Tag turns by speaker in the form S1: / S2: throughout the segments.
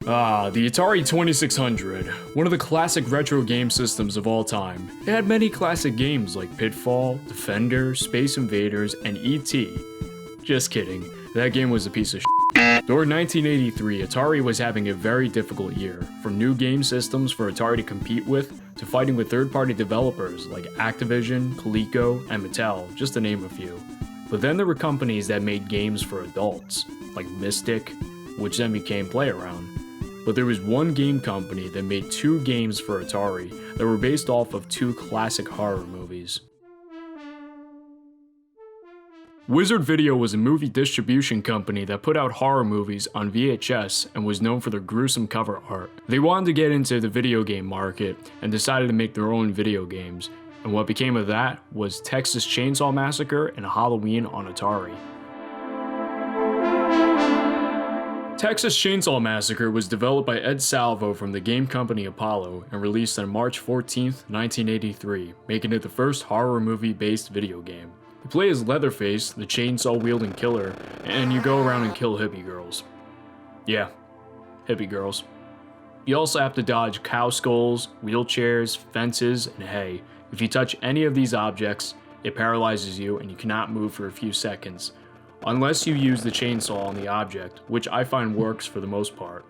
S1: The Atari 2600, one of the classic retro game systems of all time. It had many classic games like Pitfall, Defender, Space Invaders, and E.T. Just kidding, that game was a piece of shit. During 1983, Atari was having a very difficult year, from new game systems for Atari to compete with, to fighting with third-party developers like Activision, Coleco, and Mattel, just to name a few. But then there were companies that made games for adults, like Mystic, which then became PlayAround. But there was one game company that made two games for Atari that were based off of two classic horror movies. Wizard Video was a movie distribution company that put out horror movies on VHS and was known for their gruesome cover art. They wanted to get into the video game market and decided to make their own video games, and what became of that was Texas Chainsaw Massacre and Halloween on Atari. Texas Chainsaw Massacre was developed by Ed Salvo from the game company Apollo and released on March 14, 1983, making it the first horror movie-based video game. You play as Leatherface, the chainsaw-wielding killer, and you go around and kill hippie girls. Yeah, hippie girls. You also have to dodge cow skulls, wheelchairs, fences, and hay. If you touch any of these objects, it paralyzes you and you cannot move for a few seconds. Unless you use the chainsaw on the object, which I find works for the most part.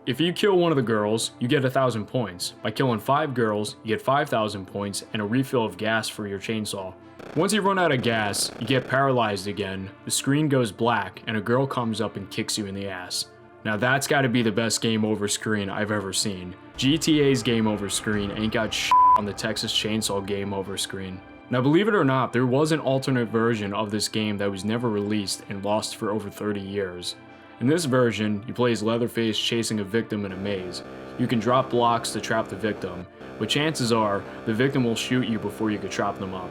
S1: If you kill one of the girls, you get 1,000 points. By killing 5 girls, you get 5,000 points and a refill of gas for your chainsaw. Once you run out of gas, you get paralyzed again, the screen goes black, and a girl comes up and kicks you in the ass. Now that's gotta be the best game over screen I've ever seen. GTA's game over screen ain't got shit on the Texas Chainsaw game over screen. Now believe it or not, there was an alternate version of this game that was never released and lost for over 30 years. In this version, you play as Leatherface chasing a victim in a maze. You can drop blocks to trap the victim, but chances are, the victim will shoot you before you could trap them up.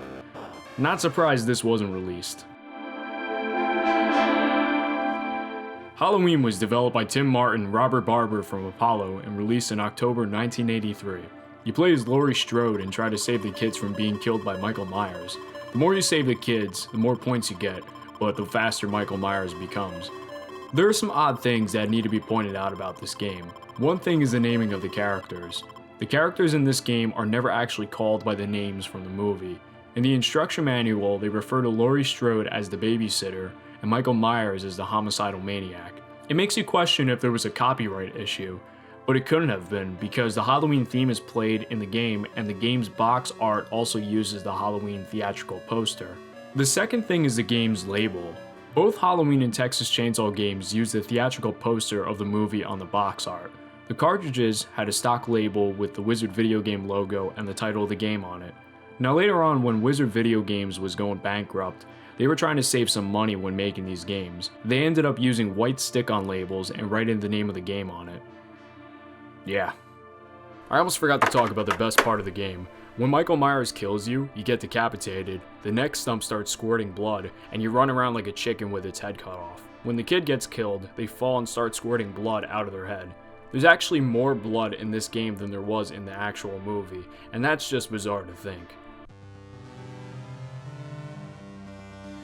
S1: Not surprised this wasn't released. Halloween was developed by Tim Martin and Robert Barber from Apollo and released in October 1983. You play as Laurie Strode and try to save the kids from being killed by Michael Myers. The more you save the kids, the more points you get, but the faster Michael Myers becomes. There are some odd things that need to be pointed out about this game. One thing is the naming of the characters. The characters in this game are never actually called by the names from the movie. In the instruction manual, they refer to Laurie Strode as the babysitter and Michael Myers as the homicidal maniac. It makes you question if there was a copyright issue, but it couldn't have been because the Halloween theme is played in the game and the game's box art also uses the Halloween theatrical poster. The second thing is the game's label. Both Halloween and Texas Chainsaw games use the theatrical poster of the movie on the box art. The cartridges had a stock label with the Wizard Video Game logo and the title of the game on it. Now later on, when Wizard Video Games was going bankrupt, they were trying to save some money when making these games. They ended up using white stick-on labels and writing the name of the game on it. Yeah. I almost forgot to talk about the best part of the game. When Michael Myers kills you, you get decapitated, the neck stump starts squirting blood, and you run around like a chicken with its head cut off. When the kid gets killed, they fall and start squirting blood out of their head. There's actually more blood in this game than there was in the actual movie, and that's just bizarre to think.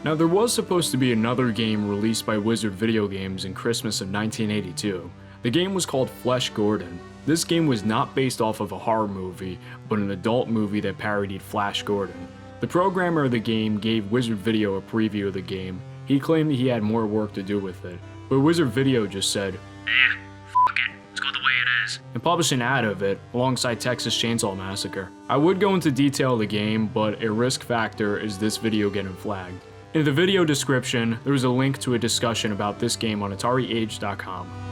S1: Now there was supposed to be another game released by Wizard Video Games in Christmas of 1982. The game was called Flesh Gordon. This game was not based off of a horror movie, but an adult movie that parodied Flash Gordon. The programmer of the game gave Wizard Video a preview of the game. He claimed that he had more work to do with it, but Wizard Video just said, fuck it, let's go the way it is, and published an ad of it alongside Texas Chainsaw Massacre. I would go into detail of the game, but a risk factor is this video getting flagged. In the video description, there is a link to a discussion about this game on AtariAge.com.